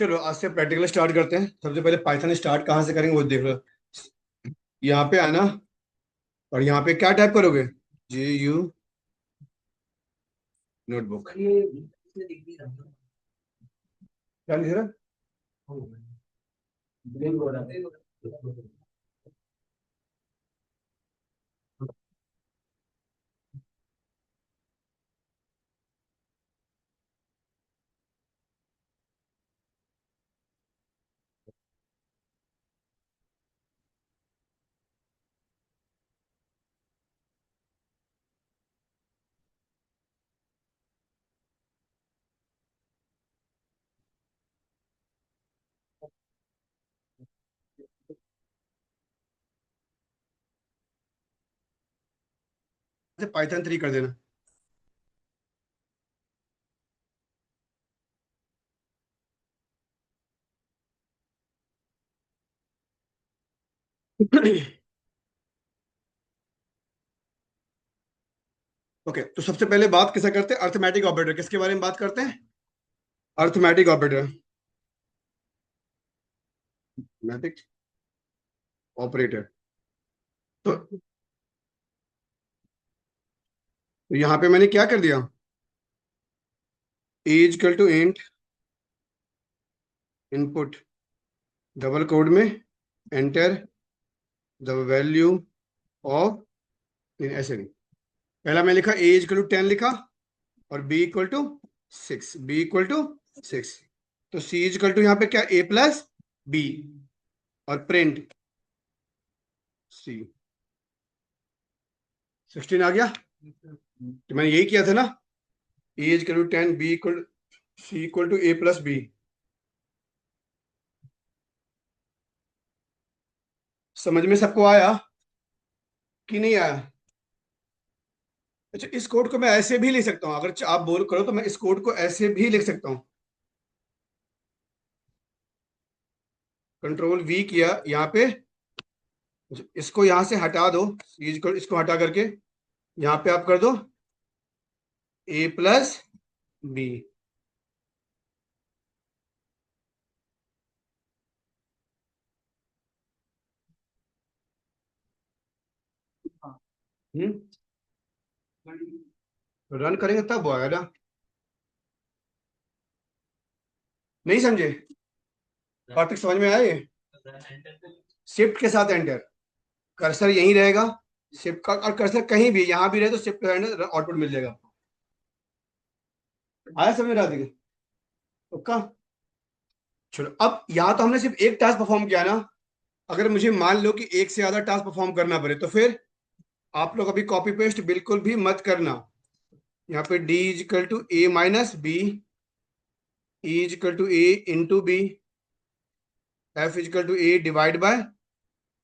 चलो आज से प्रैक्टिकल स्टार्ट करते हैं। सबसे पहले पाइथन स्टार्ट कहाँ से करेंगे वो देख लो। यहाँ पे आना और यहाँ पे क्या टाइप करोगे? GU notebook. क्या लिख रहा है? पाइथन 3 कर देना। ओके, तो सबसे पहले बात किसे करते हैं? Arithmetic operator. किसके बारे में बात करते हैं? Arithmetic operator. मैटिक ऑपरेटर। तो यहाँ पे मैंने क्या कर दिया? A equal to int input double quote में एंटर द वैल्यू ऑफ, ऐसे नहीं। पहला मैं लिखा ए इजकल टू 10 लिखा और B equal to 6। B equal to 6। तो सी इजकल टू यहाँ पे क्या? ए प्लस बी और प्रिंट सी। 16 आ गया। तो मैंने यही किया था ना। A equal to 10, B equal, C equal to A plus B. समझ में सबको आया कि नहीं आया? अच्छा, इस कोड को मैं ऐसे भी लिख सकता हूँ। अगर आप बोल करो तो मैं इस कोड को ऐसे भी लिख सकता हूँ। कंट्रोल वी किया यहाँ पे। इसको यहाँ से हटा दो। इसको हटा करके यहाँ पे आप कर दो ए प्लस बी। रन करेंगे तब वो आएगा ना। नहीं समझे? कार्तिक समझ में आए? शिफ्ट के साथ एंटर। कर्सर यहीं रहेगा। शिफ्ट का और कर्सर कहीं भी यहाँ भी रहे तो शिफ्ट एंटर आउटपुट मिल जाएगा आपको। आया समझ में? राधिका पक्का? चलो, अब यहाँ तो हमने सिर्फ एक टास्क परफॉर्म किया ना। अगर मुझे मान लो कि एक से ज्यादा टास्क परफॉर्म करना पड़े तो फिर आप लोग अभी कॉपी पेस्ट बिल्कुल भी मत करना। यहाँ पे D is equal to A minus B, E is equal to A into B, F is equal to A divide by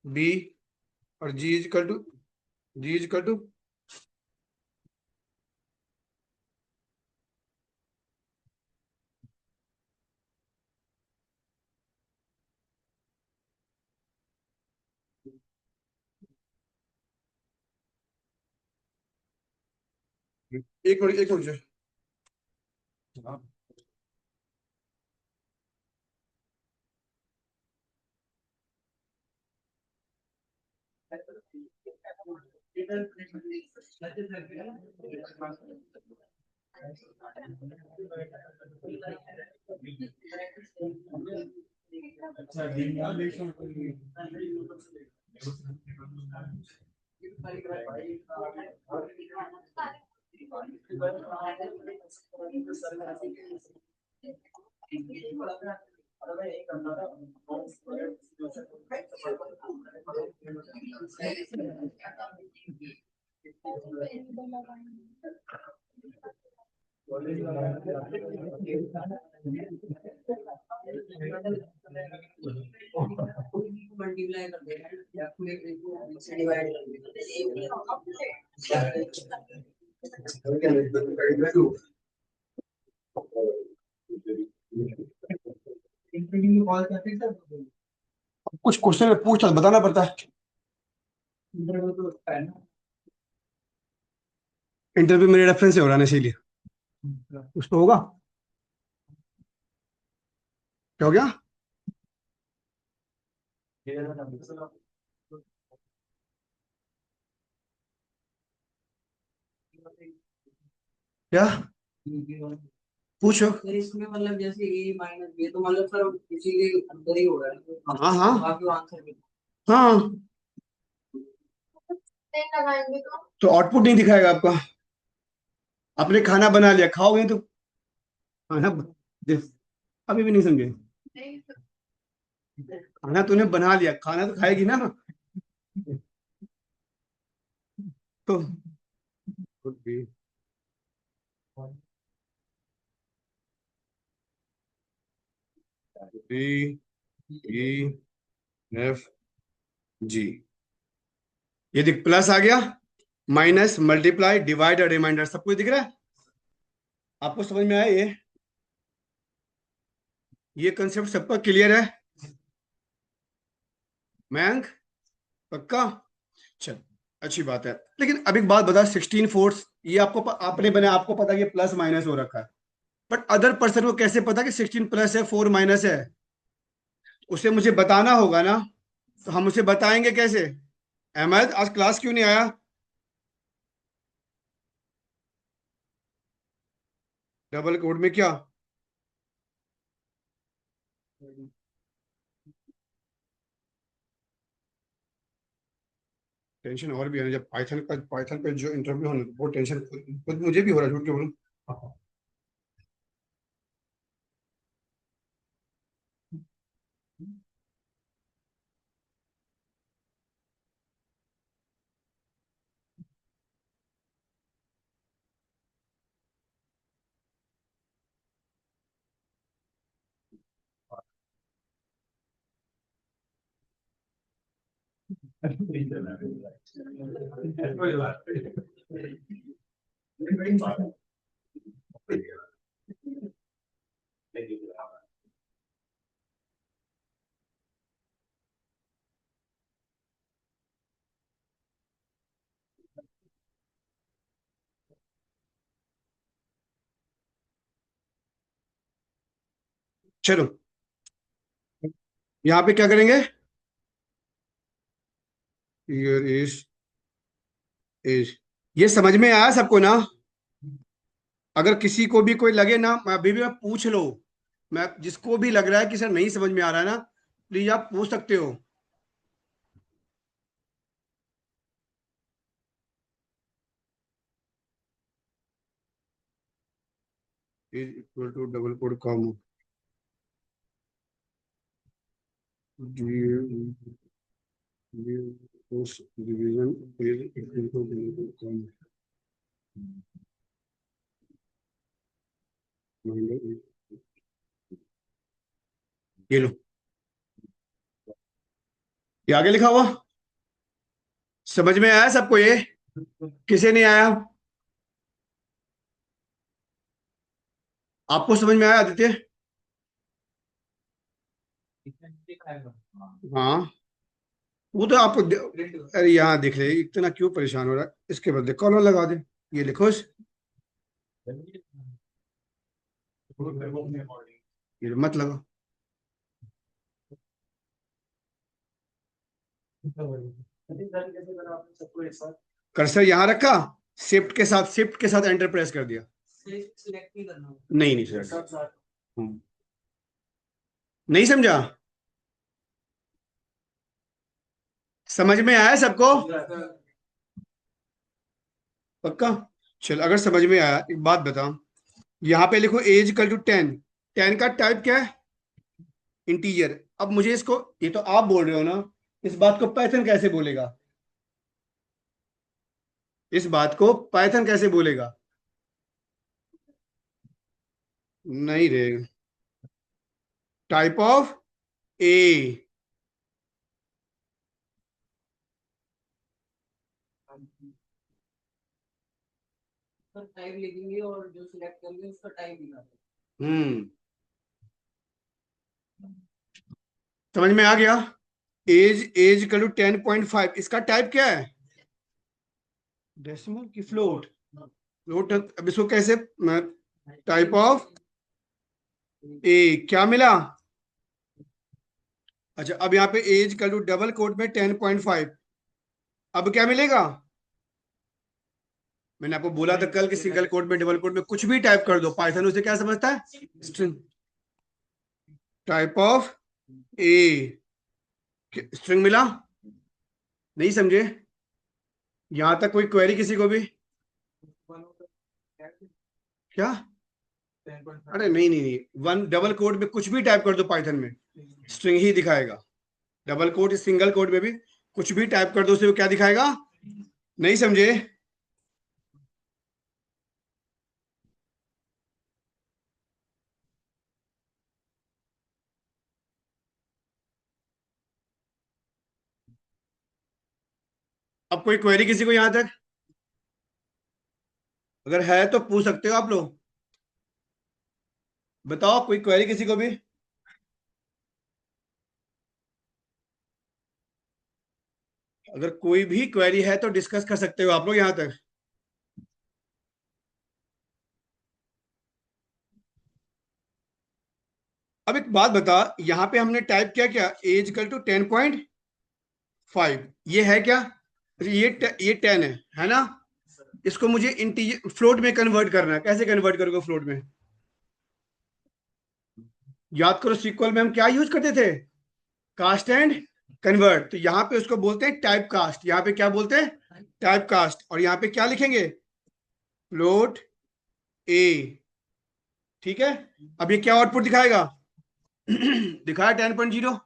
B और जी इजकल टू एक मिनट, एक मिनट। कुछ क्वेश्चन पूछता बताना पड़ता है। इंटरव्यू मेरे रेफरेंस से हो रहा है ना, इसीलिए कुछ तो होगा। क्या हो गया? क्या पूछो? सर इसमें मतलब जैसे ए माइनस बी तो मतलब सर किसी के अंदर ही हो रहा है हाँ हाँ तो आप जो आंसर भी हाँ। लगाएंगे तो आउटपुट नहीं दिखाएगा आपका। आपने खाना बना लिया, खाओगे तो खाना अभी भी नहीं समझे? खाना तूने बना लिया, खाना तो खाएगी ना। तो could be B E F G। ये देख प्लस आ गया, माइनस, मल्टीप्लाई, डिवाइड और रिमाइंडर सब कुछ दिख रहा है। आपको समझ में आया ये कंसेप्ट सबका क्लियर है? मयंक पक्का? चल अच्छी बात है। लेकिन अभी एक बात बता, 16 फोर्थ ये आपको आपने बना, आपको पता कि प्लस माइनस हो रखा है, बट अदर पर्सन को कैसे पता कि 16 प्लस है 4 माइनस है? उसे मुझे बताना होगा ना। तो हम उसे बताएंगे कैसे? अहमद आज क्लास क्यों नहीं आया? डबल कोड में क्या? टेंशन और भी है ना, जब पाइथन पे जो इंटरव्यू होना वो टेंशन खुद खुद मुझे भी हो रहा है, झूठ क्यों बोलूं। चलो यहाँ पे क्या करेंगे? हियर इज ये समझ में आया सबको ना? अगर किसी को भी कोई लगे ना, अभी भी मैं पूछ लो, मैं जिसको भी लग रहा है कि सर नहीं समझ में आ रहा है ना, प्लीज आप पूछ सकते हो। Is equal to double quote comma division is equal to double quote comma. ये लो, ये आगे लिखा हुआ समझ में आया सबको ये? किसे नहीं आया? आपको समझ में आया आदित्य? हाँ, वो तो आपको अरे यहाँ देख ले, इतना क्यों परेशान हो रहा है? इसके बदले कॉलर लगा दे, ये लिखो ये मत लगा। कर्सर यहाँ रखा, शिफ्ट के साथ एंटर प्रेस कर दिया। सिलेक्ट नहीं करना नहीं नहीं सर, नहीं समझा? समझ में आया सबको? पक्का? चल अगर समझ में आया एक बात बता, यहाँ पे लिखो एज इक्वल टू 10। 10 का टाइप क्या है? इंटीजर। अब मुझे इसको, ये तो आप बोल रहे हो ना, इस बात को पाइथन कैसे बोलेगा? इस बात को पाइथन कैसे बोलेगा? नहीं रे, type of A. Sir type लिखेंगे और जो सिलेक्ट करेंगे उसका टाइप निकालेंगे हम्म, समझ में आ गया? एज इक्वल टू 10.5, इसका टाइप क्या है? डेसिमल की फ्लोट? फ्लोट, अब इसको कैसे? टाइप ऑफ ए क्या मिला? अच्छा, अब यहाँ पे is equal to double quote में 10.5। अब क्या मिलेगा? मैंने आपको बोला था कल कि सिंगल कोट में डबल कोट में कुछ भी टाइप कर दो, पाइथन उसे क्या समझता है? String type of A. String मिला? नहीं समझे? यहां तक कोई क्वेरी किसी को भी? क्या? अरे नहीं नहीं नहीं, वन डबल कोट में कुछ भी टाइप कर दो पाइथन में, स्ट्रिंग ही दिखाएगा। डबल कोट सिंगल कोट में भी कुछ भी टाइप कर दो उसे वो क्या दिखाएगा? नहीं समझे? अब कोई क्वेरी किसी को यहां तक? अगर है तो पूछ सकते हो आप लोग। बताओ कोई क्वेरी किसी को भी? अगर कोई भी क्वेरी है तो डिस्कस कर सकते हो आप लोग यहां तक। अब एक बात बता, यहां पे हमने टाइप किया क्या? Is equal to 10.5। ये है क्या? ये 10 है ना? इसको मुझे इंटीजर फ्लोट में कन्वर्ट करना है। कैसे कन्वर्ट करोगे फ्लोट में? याद करो सीक्वल में हम क्या यूज करते थे? Cast and convert. तो यहाँ पे उसको बोलते हैं टाइप कास्ट। यहाँ पे क्या बोलते हैं? Type cast. और यहाँ पे क्या लिखेंगे? Float a. ठीक है। अब ये क्या आउटपुट दिखाएगा? दिखाया 10.0।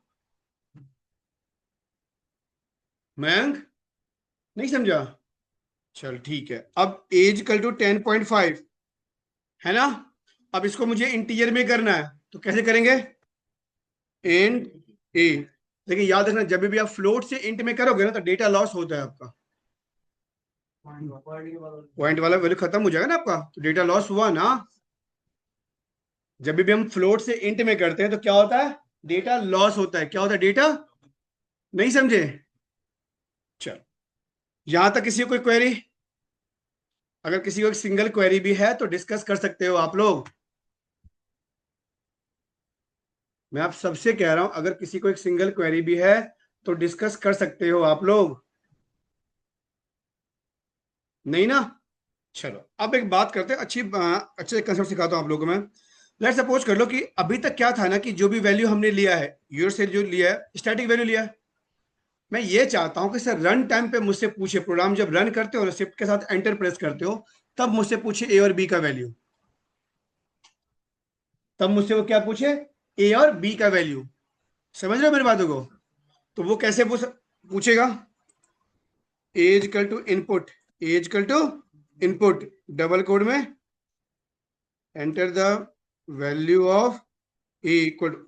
मयंक, नहीं समझा? चल ठीक है। अब एज इक्वल टू 10.5 है ना? अब इसको मुझे इंटीजर में करना है, तो कैसे करेंगे? इंट ए। लेकिन याद रखना, जब भी आप फ्लोट से इंट में करोगे ना तो डेटा लॉस होता है आपका। पॉइंट वाला वैल्यू खत्म हो जाएगा ना आपका, तो डेटा लॉस हुआ ना। जब भी हम फ्लोट से इंट में करते हैं तो क्या होता है? डेटा लॉस होता है। क्या होता है? डेटा। नहीं समझे? चल, यहां तक किसी को कोई क्वेरी? अगर किसी को एक सिंगल क्वेरी भी है तो डिस्कस कर सकते हो आप लोग। मैं आप सबसे कह रहा हूं, अगर किसी को एक सिंगल क्वेरी भी है तो डिस्कस कर सकते हो आप लोग। नहीं ना? चलो अब एक बात करते हैं, अच्छे कंसेप्ट सिखाता हूं आप लोगों को मैं। लेट सपोज कर लो कि अभी तक क्या था ना, कि जो भी वैल्यू हमने लिया है, यूर से जो लिया है स्टैटिक वैल्यू लिया है। मैं ये चाहता हूं कि सर रन टाइम पे मुझसे पूछे, प्रोग्राम जब रन करते हो ना, शिफ्ट के साथ एंटर प्रेस करते हो, तब मुझसे पूछे ए और बी का वैल्यू। तब मुझसे वो क्या पूछे? ए और बी का वैल्यू। समझ रहे हो मेरी बातों को? तो वो कैसे पूछेगा? A is equal to input. A is equal to input double quote में enter the value of A equal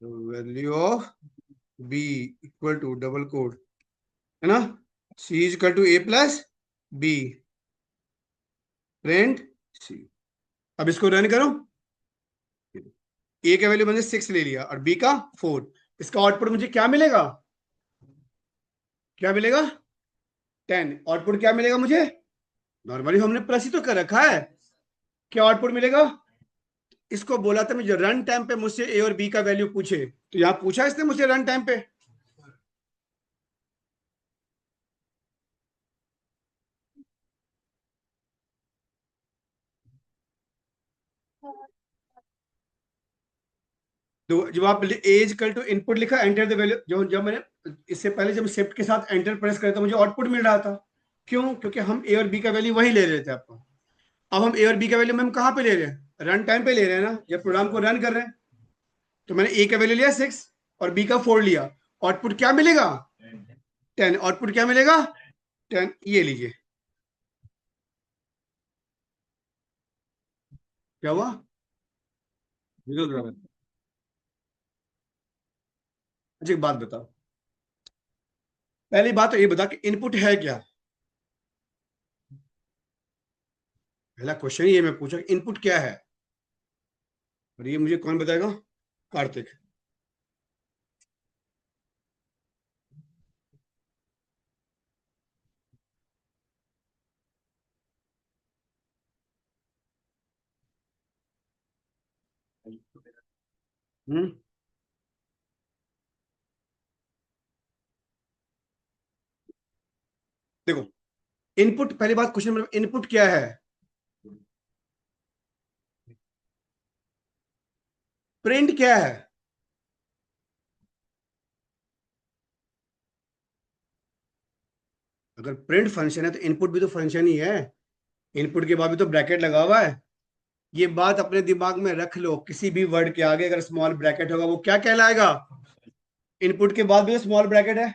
value of B equal to double quote, है ना? C is equal to A plus B. Print C. अब इसको run करो। ए का value मैंने 6 ले लिया और बी का 4। इसका आउटपुट मुझे क्या मिलेगा? क्या मिलेगा? 10। आउटपुट क्या मिलेगा मुझे? नॉर्मली हमने प्लस ही तो कर रखा है। क्या आउटपुट मिलेगा? इसको बोला था मुझे रन टाइम पे मुझसे ए और बी का वैल्यू पूछे, तो यहां पूछा इसने मुझसे रन टाइम पे। तो जब आप एज कल टू इनपुट लिखा, एंटर द वैल्यू, जो जब मैंने इससे पहले जब शिफ्ट के साथ एंटर प्रेस करे तो मुझे आउटपुट मिल रहा था। क्यों? क्योंकि हम ए और बी का वैल्यू वही ले रहे थे आपको। अब हम ए और बी का वैल्यू हम कहाँ पे ले रहे हैं? रन टाइम पे ले रहे हैं ना, जब प्रोग्राम को रन कर रहे हैं। तो मैंने ए का वैल्यू लिया 6 और बी का 4 लिया। आउटपुट क्या मिलेगा? 10। आउटपुट क्या मिलेगा? 10। ये लीजिए। क्या हुआ? अच्छा एक बात बताओ, पहली बात तो ये बता कि इनपुट है क्या? पहला क्वेश्चन ये मैं पूछा, इनपुट क्या है? और ये मुझे कौन बताएगा? कार्तिक। हम्म देखो, इनपुट, पहली बात, क्वेश्चन नंबर, इनपुट क्या है? प्रिंट क्या है? अगर प्रिंट फंक्शन है तो इनपुट भी तो फंक्शन ही है। इनपुट के बाद भी तो ब्रैकेट लगा हुआ है। ये बात अपने दिमाग में रख लो, किसी भी वर्ड के आगे अगर स्मॉल ब्रैकेट होगा वो क्या कहलाएगा? इनपुट के बाद भी तो स्मॉल ब्रैकेट है।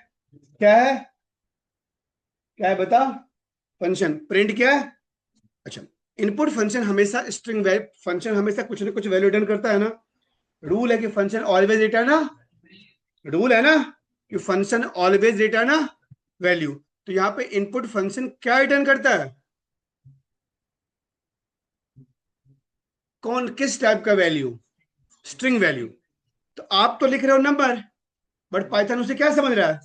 क्या है? क्या है बता? फंक्शन। प्रिंट क्या है? अच्छा, इनपुट फंक्शन हमेशा स्ट्रिंग फंक्शन हमेशा कुछ ना कुछ वैल्यू रिटर्न करता है ना। रूल है कि फंक्शन ऑलवेज रिटर्न ना, रूल है ना कि फंक्शन ऑलवेज रिटर्न ना वैल्यू। तो यहाँ पे इनपुट फंक्शन क्या रिटर्न करता है? कौन, किस टाइप का वैल्यू? String value. तो आप तो लिख रहे हो नंबर, बट पाइथन उसे क्या समझ रहा है?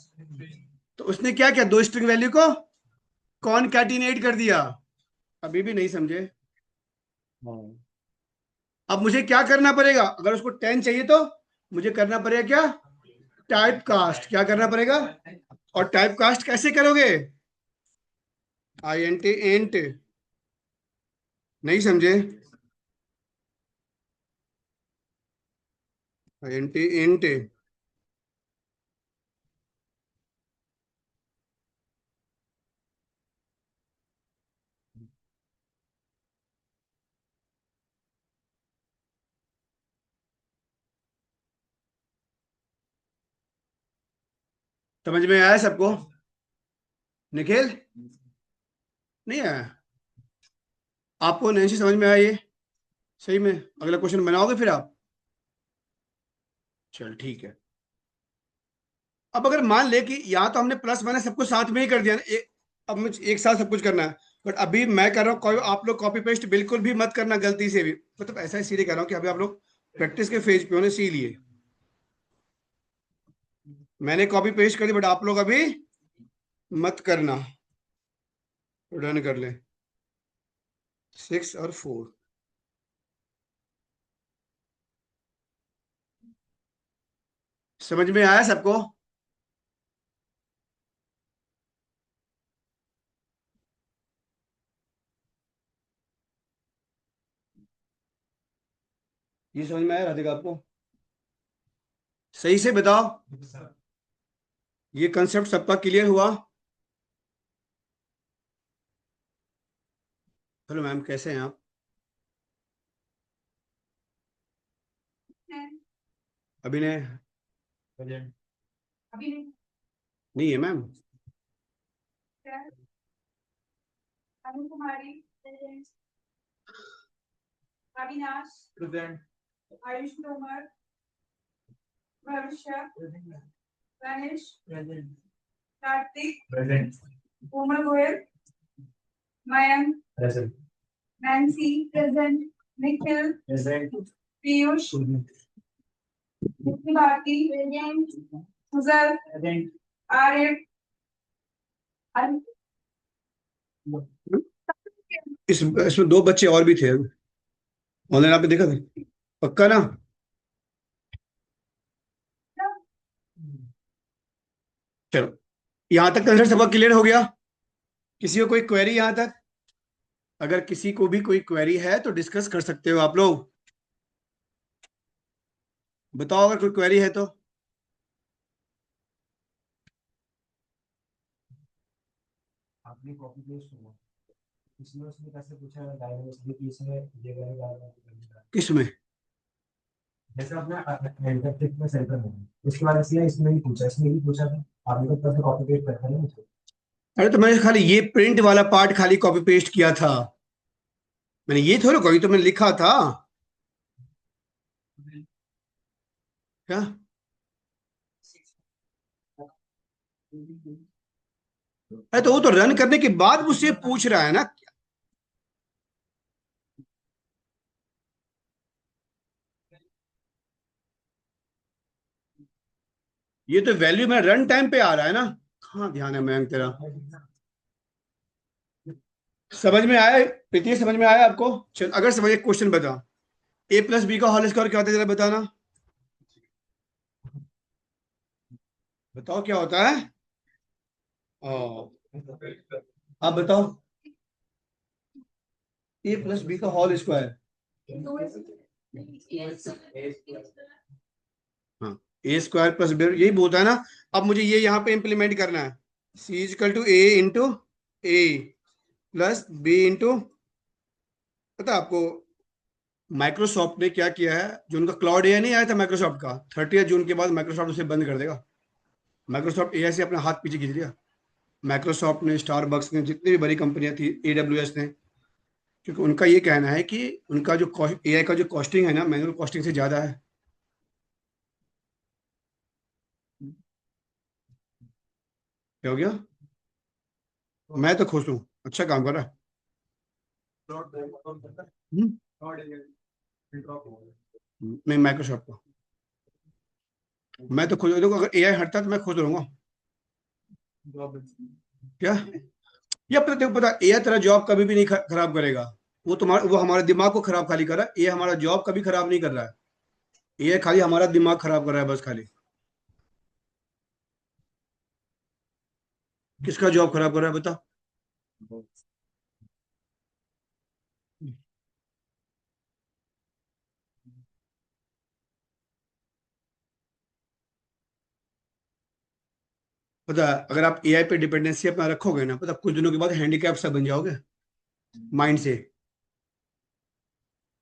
तो उसने क्या किया, दो स्ट्रिंग वैल्यू को कौन कैटिनेट कर दिया? अभी भी नहीं समझे? अब मुझे क्या करना पड़ेगा? अगर उसको 10 चाहिए तो मुझे करना पड़ेगा क्या? Type cast. क्या करना पड़ेगा? और टाइप कास्ट कैसे करोगे? I N T int. नहीं समझे? I N T int. समझ में आया सबको? निखिल, नहीं आया? आपको नहीं समझ में आया ये? सही में अगला क्वेश्चन बनाओगे फिर आप? चल ठीक है। अब अगर मान ले कि यहाँ तो हमने प्लस माइनस सबको साथ में ही कर दिया ना, अब मुझे एक साथ सब कुछ करना है। बट अभी मैं कर रहा हूँ, कोई आप लोग कॉपी पेस्ट बिल्कुल भी मत करना गलती से भी। मतलब ऐसा इसीलिए कर रहा हूँ कि अभी आप लोग प्रैक्टिस के फेज पे होने, इसीलिए मैंने कॉपी पेस्ट कर दी, बट आप लोग अभी मत करना। रन कर ले। 6 और 4। समझ में आया सबको? ये समझ में आया राधिका आपको? सही से बताओ, ये कंसेप्ट सबका क्लियर हुआ? हेलो मैम, कैसे हैं आप? अभिनय? अभी नहीं। नहीं है ma'am? Anu Kumari present. Avinash present. Ayush Tomar. Bhavishya Ganesh present. Kartik present. Komal Goyal. Mayank present. Nancy present. Nikhil present. Piyush Bharti present. Sujal present. Arya. इसमें दो बच्चे और भी थे ऑनलाइन, आपने देखा था? पक्का ना? चलो, यहां तक कंसेप्ट सबका क्लियर हो गया? किसी को कोई क्वेरी यहां तक? अगर किसी को भी कोई क्वेरी है तो डिस्कस कर सकते हो आप लोग। बताओ अगर कोई क्वेरी है तो। आपने कॉपी पेस्ट हुआ, इसमें उसने कैसे पूछा है डायग्नोस्टिक कि इसमें ये करेगा किसमें? जैसे आपने एंटरटेक में सेंटर में उसके बाद इसमें ही पूछा, इसमें भी पूछा था। आपने तो कैसे कॉपी पेस्ट करता है मुझे। अरे तो मैंने खाली ये प्रिंट वाला पार्ट खाली कॉपी पेस्ट किया था। मैंने ये थोड़ा कोई, तो मैंने लिखा था क्या? अरे तो वो तो रन करने के बाद मुझसे पूछ रहा है ना। ये तो वैल्यू में रन टाइम पे आ रहा है ना। कहाँ ध्यान है मयंक तेरा? समझ में आया? प्रीति, समझ में आया आपको? चल, अगर समझ, क्वेश्चन बता। ए प्लस बी का होल स्क्वायर क्या होता है, जरा बताना, बताओ क्या होता है। ओ, आप बताओ, ए प्लस बी का होल स्क्वायर। हाँ, ए स्क्वायर प्लस बी, यही बोलता है ना। अब मुझे ये यहाँ पे इंप्लीमेंट करना है, C equal to A into A plus B into, पता है आपको माइक्रोसॉफ्ट ने क्या किया है, जो उनका क्लाउड एआई नहीं आया था माइक्रोसॉफ्ट का, 30 जून के बाद माइक्रोसॉफ्ट उसे बंद कर देगा। माइक्रोसॉफ्ट एआई से अपना हाथ पीछे खींच लिया। माइक्रोसॉफ्ट ने, स्टारबक्स ने, जितनी भी बड़ी कंपनियां थी, एडब्ल्यूएस ने, क्योंकि उनका ये कहना है कि उनका जो एआई का जो कॉस्टिंग है ना, मैनुअल कॉस्टिंग से ज्यादा है। क्या हो गया? मैं तो खुश हूँ, अच्छा काम कर रहा है। हम्म? नहीं, माइक्रोसॉफ्ट का। मैं तो खुश, देखो अगर एआई हटता तो मैं खुश रहूंगा। क्या? ये पता, देखो पता, एआई तेरा जॉब कभी भी नहीं खराब करेगा। वो हमारे दिमाग को खराब खाली कर रहा है, ये हमारा जॉब कभी खराब नहीं कर रहा है। ये खाली हमारा दिमाग खराब कर रहा है बस, खाली। किसका जॉब खराब कर रहा है बता? पता है, अगर आप एआई पे डिपेंडेंसी अपना रखोगे ना, पता कुछ दिनों के बाद हैंडीकैप सा बन जाओगे माइंड से।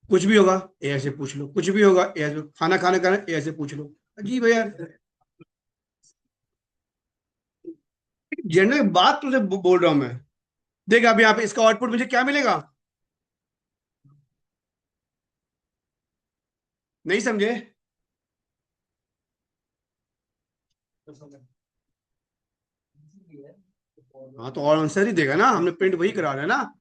कुछ भी होगा एआई से पूछ लो, कुछ भी होगा एआई से, खाना खाने का एआई से पूछ लो। अजीब है यार। जनरल बात तुझे बोल रहा हूं मैं। देख अब यहाँ पे इसका आउटपुट मुझे क्या मिलेगा, नहीं समझे? हाँ, तो और आंसर ही देगा ना, हमने प्रिंट वही करा रहे हैं ना।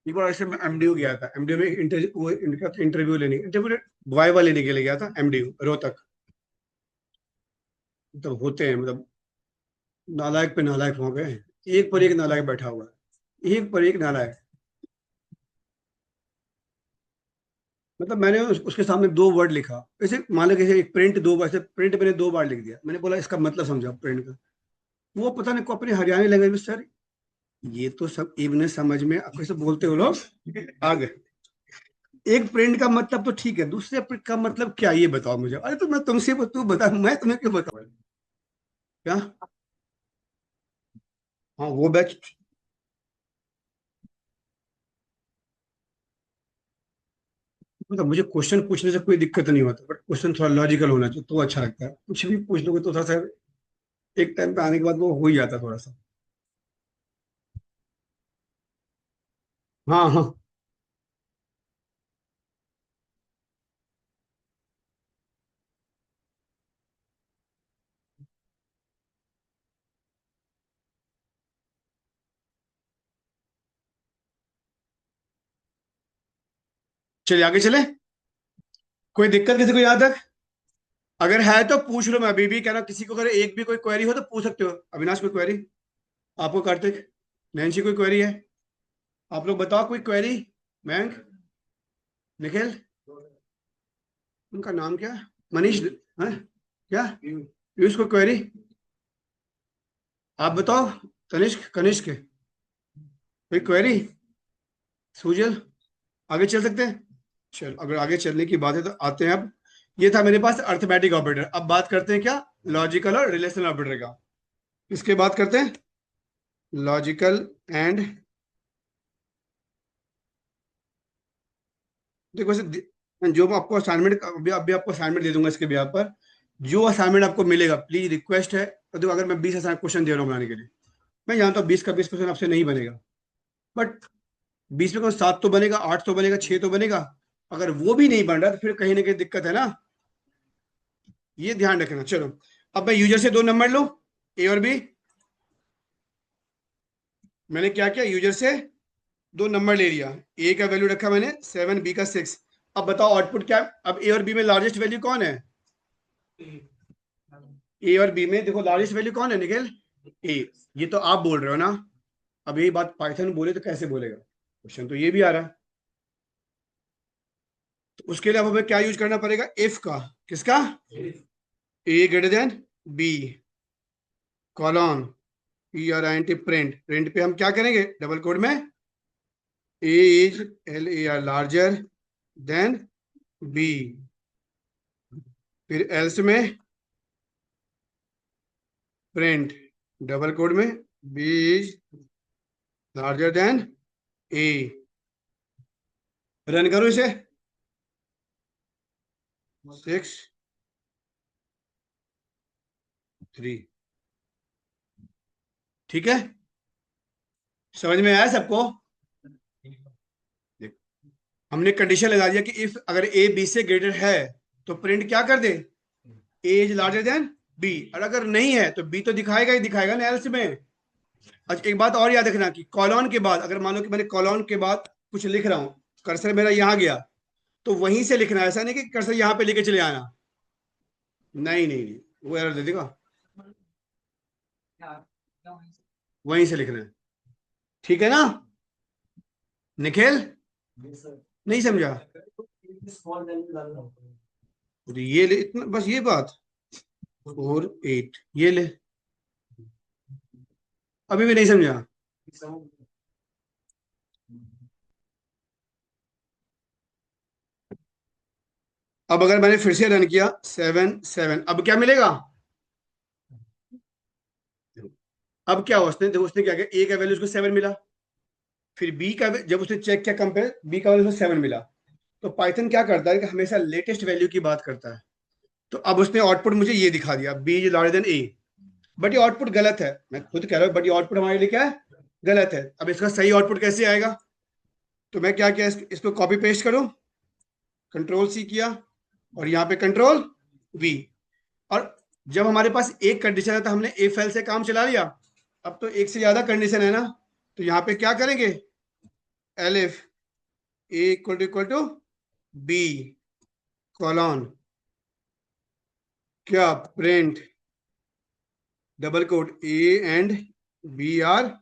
एक बार ऐसे मैं एमडीयू गया था, एमडीयू में इंटरव्यू, वो इनका इंटरव्यू वाइवा लेने के लिए गया था, एमडीयू रोहतक। मतलब होते हैं, मतलब नालायक पे नालायक हो गए, एक पर एक नालायक बैठा हुआ है, एक पर एक नालायक। मतलब मैंने उसके सामने 2 वर्ड लिखा, ऐसे मान लो कि एक प्रिंट, 2 बार से प्रिंट मैंने 2 बार लिख दिया, मैंने बोला इसका मतलब समझा प्रिंट का। वो पता नहीं को अपने हरियाणवी लैंग्वेज में, सर ये तो सब इवन समझ में, आप कैसे बोलते हो लोग, आ गए। एक प्रिंट का मतलब तो ठीक है, दूसरे प्रिंट का मतलब क्या, ये बताओ मुझे। अरे तो मैं तुमसे, तू बता, मैं तुम्हें क्यों बताऊं? क्या? हाँ, वो बैच। मतलब मुझे क्वेश्चन पूछने से कोई दिक्कत नहीं होता, बट क्वेश्चन थोड़ा लॉजिकल होना चाहिए तो अच्छा लगता है। कुछ भी पूछ लोगे तो थोड़ा सा एक टाइम पे आने के बाद वो हो ही जाता है थोड़ा सा। हाँ हाँ, चलिए आगे चले। कोई दिक्कत किसी को यहाँ तक? अगर है तो पूछ लो, मैं अभी भी कह रहा हूँ, किसी को अगर एक भी कोई क्वेरी हो तो पूछ सकते हो। अविनाश कोई क्वेरी? आपको कार्तिक, नैन्सी कोई क्वेरी है? आप लोग बताओ कोई क्वेरी। मयंक, निखिल, उनका नाम क्या है? मनीष है क्या? पीयूष को क्वेरी? आप बताओ। तनिष्क, कनिष्क, कोई क्वेरी? सुजल, आगे चल सकते हैं? चल, अगर आगे चलने की बात है तो आते हैं अब। ये था मेरे पास अर्थमेटिक ऑपरेटर। अब बात करते हैं क्या, लॉजिकल और रिलेशनल ऑपरेटर का। इसके बात करते हैं, लॉजिकल एंड, देखो वैसे जो मैं आपको असाइनमेंट, अभी अभी आपको असाइनमेंट दे दूंगा इसके ब्याह पर। जो असाइनमेंट आपको मिलेगा, प्लीज रिक्वेस्ट है, तो देखो अगर मैं 20 क्वेश्चन दे रहा हूँ बनाने के लिए, मैं जानता हूँ 20 का 20 क्वेश्चन आपसे नहीं बनेगा, बट 20 में को 7 तो बनेगा, 8 तो बनेगा, 6 तो बनेगा। अगर वो भी नहीं बन रहा तो फिर कहीं ना कहीं दिक्कत है ना, ये ध्यान रखना। चलो, अब मैं यूजर से 2 नंबर लूं, ए और बी। मैंने क्या किया, यूजर से दो नंबर ले लिया, ए का वैल्यू रखा मैंने 7, बी का 6। अब बताओ आउटपुट क्या है? अब ए और बी में लार्जेस्ट वैल्यू कौन है? ए और बी में देखो लार्जेस्ट वैल्यू कौन है निखिल? ए। ये तो आप बोल रहे हो ना। अब यही बात पाइथन बोले तो कैसे बोलेगा? क्वेश्चन तो ये भी आ रहा है। तो उसके लिए अब हमें क्या यूज करना पड़ेगा? इफ का। किसका? A greater than B, colon, P R I N T, print. Print पे हम क्या करेंगे? डबल कोड में A is, L A are, larger than B. फिर एल्स में प्रिंट, डबल कोड में B is larger than A. Run करो इसे। 6, 3। ठीक है, समझ में आया सबको? देखो, हमने कंडीशन लगा दिया कि इफ अगर ए बी से ग्रेटर है तो प्रिंट क्या कर दे? ए इज लार्जर देन बी। और अगर नहीं है तो बी तो दिखाएगा ही दिखाएगा ना एल्स में। अच्छा, एक बात और याद रखना कि कॉलन के बाद, अगर मान लो कि मैंने कॉलन के बाद कुछ लिख रहा हूं, कर्सर मेरा यहां गया, तो वहीं से लिखना है। ऐसा नहीं कि कर्सर यहां पे लेके चले आना। नहीं नहीं नहीं, वो एरर दे देगा। वहीं से लिखना है। ठीक है ना निखिल? Yes, sir. नहीं समझा? स्मॉल वैल्यू डालना होता है। तो ये ले इतना, बस ये बात। 4, 8 ये ले। अभी भी नहीं समझा? अब अगर मैंने फिर से रन किया 7, 7, अब क्या मिलेगा? अब क्या हुआ? उसने देखो, उसने क्या किया, ए का वैल्यू उसको 7 मिला। फिर बी का जब उसने चेक किया कंपेयर, बी का वैल्यू उसको 7 मिला। तो पाइथन क्या करता है कि हमेशा लेटेस्ट वैल्यू की बात करता है। तो अब उसने आउटपुट मुझे ये दिखा दिया, B is larger than A. But ये आउटपुट गलत है, मैं खुद कह रहा हूँ, बट ये आउटपुट हमारे लिए क्या है? गलत है। अब इसका सही आउटपुट कैसे आएगा? तो मैं क्या किया, इसको कॉपी पेस्ट करूं, कंट्रोल सी किया, और यहाँ पे कंट्रोल वी। और जब हमारे पास एक कंडीशन है तो हमने इफ एल से काम चला लिया। अब तो एक से ज्यादा कंडीशन है ना, तो यहाँ पे क्या करेंगे? Elif A equal to B, colon, क्या, print, double quote, A and B are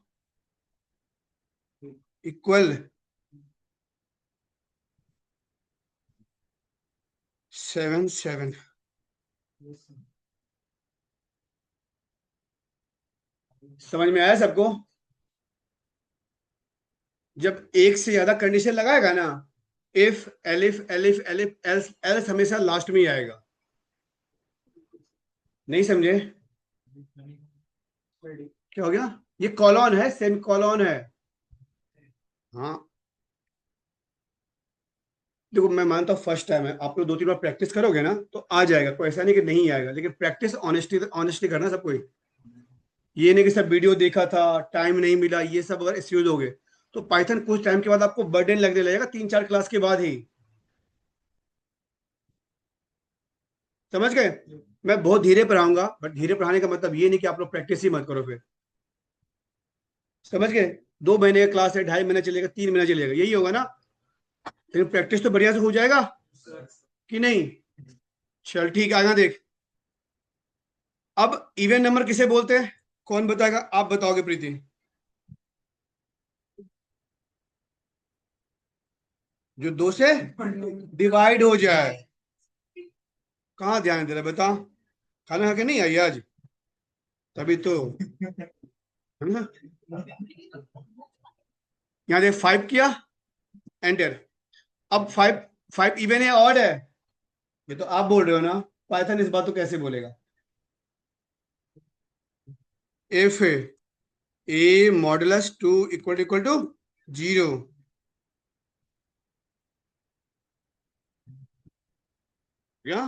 equal 7, 7। समझ में आया सबको? जब एक से ज्यादा कंडीशन लगाएगा ना, if, elif, elif, elif, else, else हमेशा लास्ट में ही आएगा। नहीं समझे? क्या हो गया? ये कॉलॉन है, सेमी कॉलॉन है। हाँ, देखो मैं मानता हूँ फर्स्ट टाइम है, आप लोग 2-3 बार प्रैक्टिस करोगे ना तो आ जाएगा, कोई ऐसा नहीं कि नहीं आएगा, लेकिन प्रैक्टिस ऑनेस्टली ऑनेस्टली करना सब कोई। ये नहीं कि सब वीडियो देखा था, टाइम नहीं मिला, ये सब अगर एक्सक्यूज हो गए तो पाइथन कुछ टाइम के बाद आपको बर्डन लगने लगेगा, 3-4 क्लास के बाद ही। समझ गए? मैं बहुत धीरे पढ़ाऊंगा, बट धीरे पढ़ाने का मतलब ये नहीं कि आप लोग प्रैक्टिस ही मत करो फिर। समझ गए? 2 महीने का क्लास है, 2.5 महीना चलेगा, 3 महीना चलेगा, यही होगा ना। लेकिन प्रैक्टिस तो बढ़िया से हो जाएगा कि नहीं? चल ठीक है, आगे देख। अब इवन नंबर किसे बोलते हैं? कौन बताएगा? आप बताओगे प्रीति। जो 2 से डिवाइड हो जाए। कहाँ ध्यान दे रहा है? बता। खाना खा के नहीं आई आज? तभी तो, है ना? यहाँ देख 5 किया, एंटर। अब 5, 5 इवन है, ऑड है? ये तो आप बोल रहे हो ना, पाइथन इस बात को कैसे बोलेगा? If A modulus 2 equal to 0। क्या?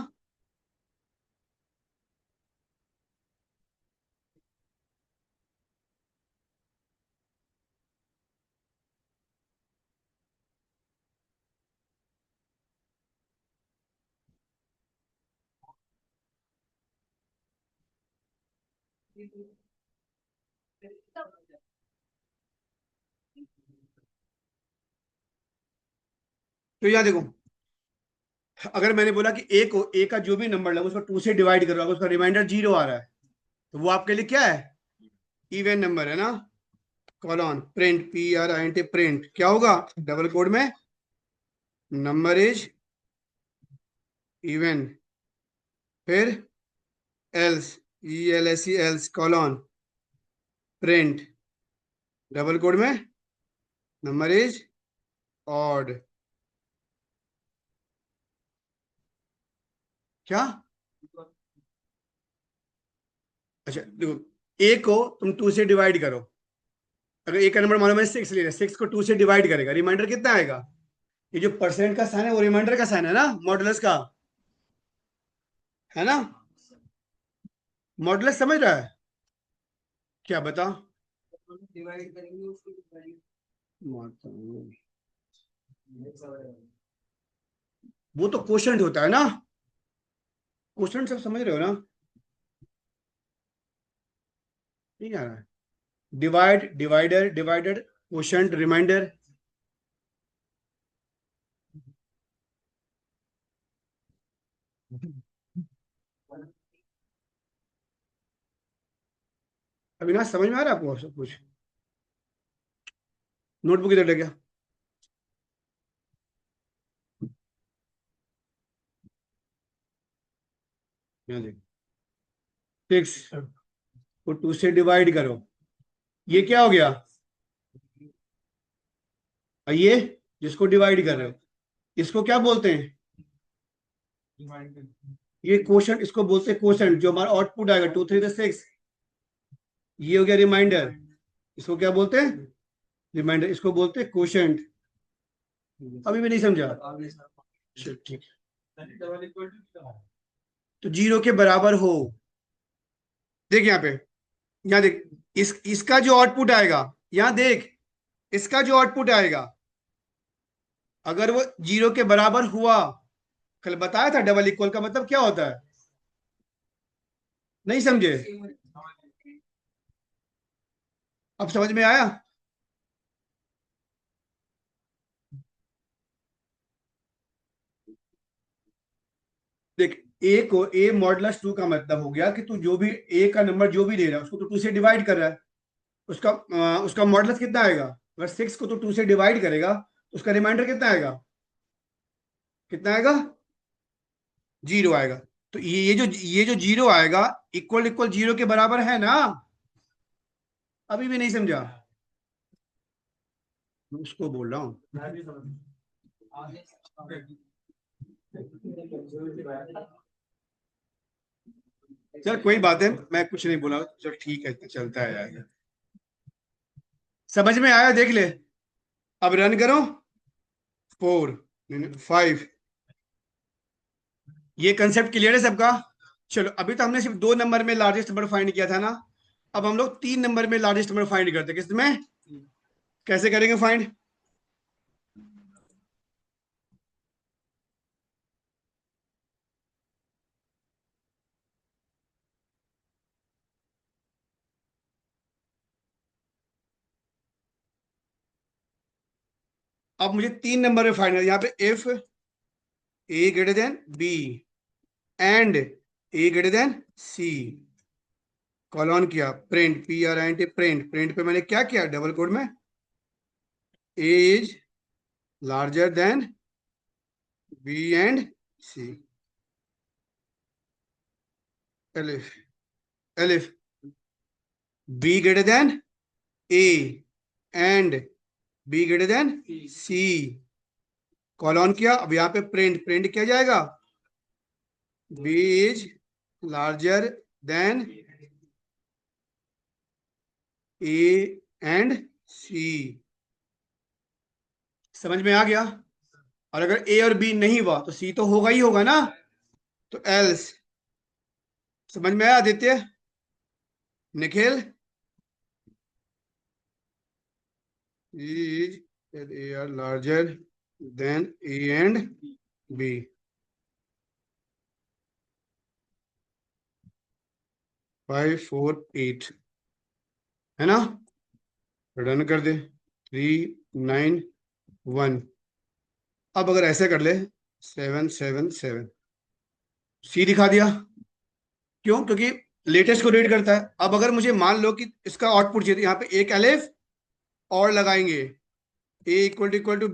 तो यहाँ देखो, अगर मैंने बोला कि ए को, ए का जो भी नंबर लगा उसको 2 से डिवाइड करो, अगर उसका रिमाइंडर 0 आ रहा है तो वो आपके लिए क्या है, इवन नंबर है ना। कॉलन प्रिंट, PRINT प्रिंट, क्या होगा डबल कोड में, नंबर इज इवन, फिर else, ELSE else, colon print double quote में नंबर इज ऑड। क्या, अच्छा देखो, ए को तुम 2 से डिवाइड करो, अगर ए का नंबर मालूम है 6 ले रहे, 6 को 2 से डिवाइड करेगा, रिमाइंडर कितना आएगा, ये जो परसेंट का साइन है वो रिमाइंडर का साइन है ना, मॉडुलस का, है ना। मॉडुलस समझ रहा है, क्या बता, डिवाइड करेंगे उसको डिवाइड। वो तो क्वोशंट होता है ना, क्वोशंट सब समझ रहे हो ना, नहीं आ रहा है, divide, divider, divided, quotient, remainder. Avinash समझ में आ रहा है आपको सब कुछ, नोटबुक इधर ले गया, यहाँ देख, 6 को 2 से डिवाइड करो, ये क्या हो गया, और ये जिसको डिवाइड कर रहे हो इसको क्या बोलते हैं, ये क्वोशंट, इसको बोलते हैं क्वोशंट, जो हमारा आउटपुट आएगा 2 3 6, ये हो गया रिमाइंडर, इसको क्या बोलते हैं, रिमाइंडर, इसको बोलते हैं क्वोशंट। अभी भी नहीं समझा, चल ठीक है, तो 0 के बराबर हो, देख यहाँ पे, यहाँ देख, इसका जो आउटपुट आएगा, यहाँ देख, इसका जो आउटपुट आएगा अगर वो 0 के बराबर हुआ, कल बताया था डबल इक्वल का मतलब क्या होता है, नहीं समझे, अब समझ में आया। देख, ए को, ए मॉडुलस 2 का मतलब हो गया कि तू जो भी ए का नंबर जो भी दे रहा है उसको तो 2 से डिवाइड कर रहा है, उसका मॉडुलस कितना आएगा, अगर 6 को तो 2 से डिवाइड करेगा तो उसका रिमाइंडर कितना आएगा, कितना आएगा, 0 आएगा। तो ये जो 0 आएगा इक्वल इक्वल 0 के बराबर है ना, अभी भी नहीं समझा, मैं उसको बोल रहा हूँ, चल कोई बात है, मैं कुछ नहीं बोला, चल ठीक है, चलता है यार, समझ में आया, देख ले, अब रन करो, 4 5, ये कंसेप्ट क्लियर है सबका। चलो अभी तो हमने सिर्फ 2 नंबर में लार्जेस्ट नंबर फाइंड किया था ना, अब हम लोग 3 नंबर में लार्जेस्ट नंबर फाइंड करते हैं, किसमें, कैसे करेंगे फाइंड, अब मुझे 3 नंबर में फाइंड, यहाँ पे if A greater than B and A greater than C, colon किया, प्रिंट, PRINT प्रिंट, प्रिंट पे मैंने क्या किया, डबल कोड में A is larger than B and C, elif, elif B greater than A and B greater than C, colon किया, अब यहाँ पे प्रिंट, प्रिंट किया जाएगा, B is larger than A and C, समझ में आ गया, और अगर ए और बी नहीं हुआ तो सी तो होगा ही होगा ना, तो एल्स, समझ में आया Aditya, Nikhil, is A are larger than A and B, 5 4 8, है ना, रन कर दे, 3 9 1, अब अगर ऐसे कर ले 777 सी दिखा दिया। क्यों? क्योंकि लेटेस्ट को रीड करता है। अब अगर मुझे मान लो कि इसका आउटपुट चाहिए, तो यहाँ पे एक एलिफ और लगाएंगे, A =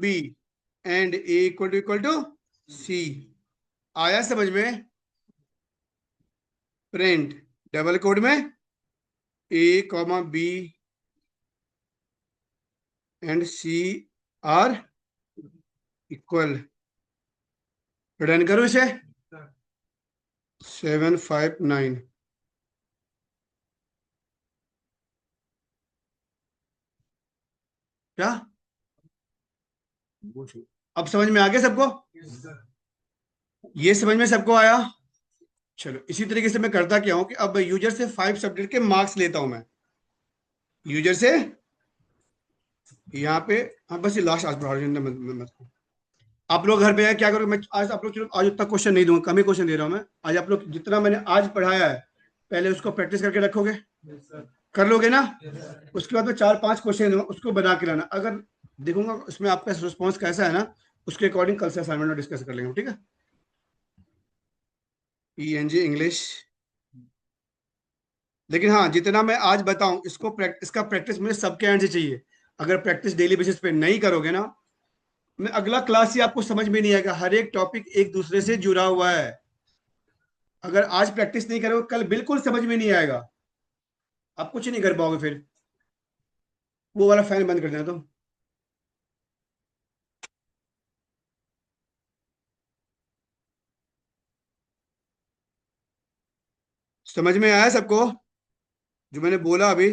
B and A = C। आया समझ में? प्रिंट डबल कोड में A, B and C are equal. Run करो इसे। 759 क्या? अब समझ में आ गया सबको? ये समझ में सबको आया? चलो इसी तरीके से मैं करता क्या हूं कि अब यूजर से 5 सब्जेक्ट के मार्क्स लेता हूं मैं। यूजर से यहाँ पे, हाँ बस ये लास्ट आज पढ़ा रहा हूँ। आप लोग घर पे है क्या करो, मैं आज आप लोग, चलो आज उतना क्वेश्चन नहीं दूंगा, कम ही क्वेश्चन दे रहा हूँ मैं आज। आप लोग जितना मैंने आज पढ़ाया है पहले उसको प्रैक्टिस करके रखोगे, कर लोगे ना? उसके बाद में 4-5 क्वेश्चन दूंगा, उसको बना के लाना। अगर देखूंगा उसमें आपका रिस्पॉन्स कैसा है ना, उसके अकॉर्डिंग कल से असाइनमेंट में डिस्कस कर लेंगे, ठीक है? PNG English. लेकिन हाँ, जितना मैं आज बताऊं इसको इसका प्रैक्टिस मुझे सबके एंड से चाहिए। अगर प्रैक्टिस डेली बेसिस पे नहीं करोगे ना, मैं अगला क्लास ही आपको समझ में नहीं आएगा। हर एक टॉपिक एक दूसरे से जुड़ा हुआ है। अगर आज प्रैक्टिस नहीं करोगे कल बिल्कुल समझ में नहीं आएगा। आप कुछ नहीं कर पाओगे फिर। वो वाला फैन बंद कर देना तुम। समझ में आया सबको जो मैंने बोला अभी?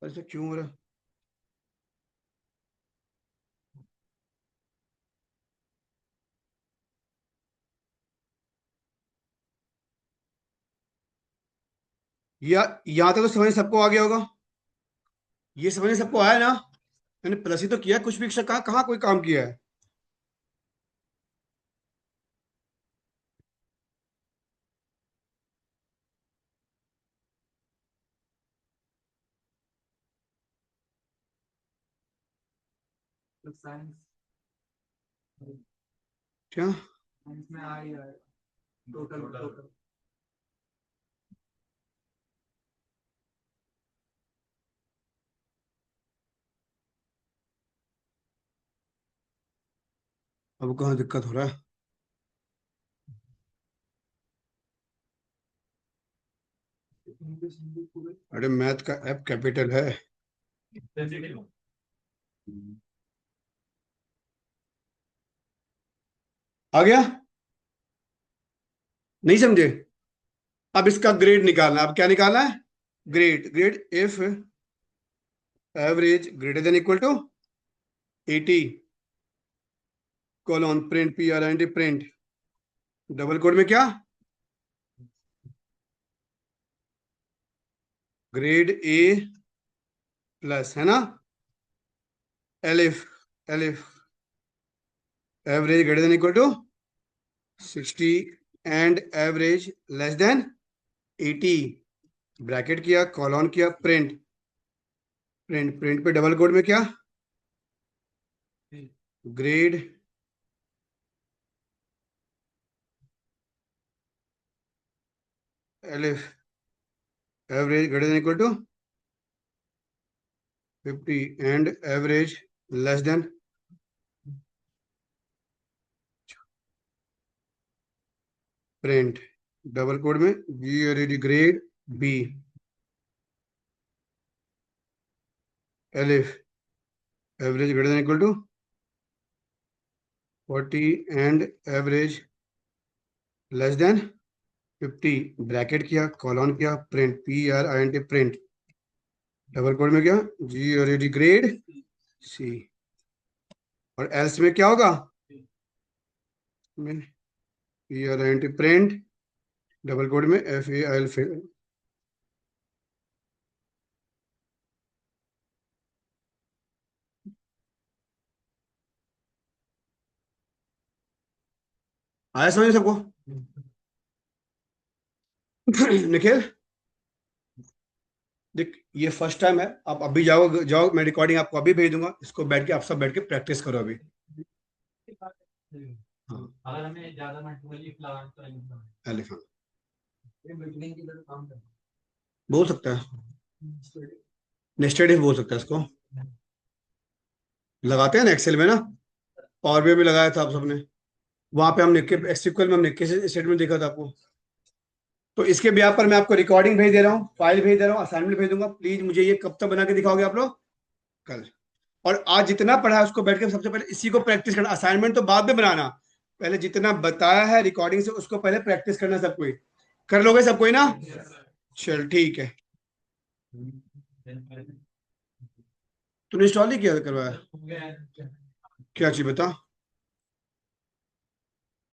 ऐसा क्यों हो रहा है? या यहाँ तक तो समझ सबको आ गया होगा। ये समझ सबको आया ना? मैंने प्लस ही तो किया, कुछ भी कहाँ कहाँ कोई काम किया है? साइंस क्या? साइंस में आ ही रहा है टोटल टोटल। अब कहाँ दिक्कत हो रहा है? इंग्लिश हिंदी पूरे अरे मैथ का एप कैपिटल है। आ गया? नहीं समझे? अब इसका ग्रेड निकालना। अब क्या निकालना है? Grade. Grade if average greater than equal to 80 colon print PRINT print double quote में क्या? ग्रेड A प्लस, है ना? Elif elif average greater than equal to 60 and average less than 80, bracket किया, कॉलन किया, प्रिंट। प्रिंट प्रिंट पे double quote में क्या? Grade elif average greater than equal to 50 and average less than. Print double quote में grade B elif average greater than equal to 40 and average less than 50, bracket किया, colon किया, print, PRINT, print, double quote में क्या, जी और D grade C, और else में क्या होगा, PRINT प्रिंट, डबल कोड में FAIL फेल। आया समझ सबको? निखिल देख, ये फर्स्ट टाइम है, आप अभी जाओ जाओ, मैं रिकॉर्डिंग आपको अभी भेज दूंगा, इसको बैठ के आप सब बैठ के प्रैक्टिस करो अभी। हाँ अगर हमें ज्यादा मल्टीपल लीफ लगाना तो एलिफेंट ये बिल्डिंग की तरह काम करता बोल सकता है, है। नेस्टेड इफ बोल सकता है इसको, लगाते हैं ना एक्सेल में ना, पावर BI में लगाया था आप सबने, वहां पे हमने SQL में हमने कैसे स्टेटमेंट देखा था आपको। तो इसके ब्याह पर मैं आपको रिकॉर्डिंग भेज दे रहा हूँ, फाइल भेज दे रहा हूँ, असाइनमेंट भेज दूंगा, प्लीज मुझे ये कब तक बना के दिखाओगे आप लोग, कल। और आज जितना पढ़ा है उसको बैठ के सबसे पहले इसी को प्रैक्टिस करना, असाइनमेंट तो बाद में बनाना, पहले जितना बताया है रिकॉर्डिंग से उसको पहले प्रैक्टिस करना, सब कोई कर लोगे, सब कोई ना, चल ठीक है। तूने इंस्टॉल नहीं किया, करवाया क्या चीज बता।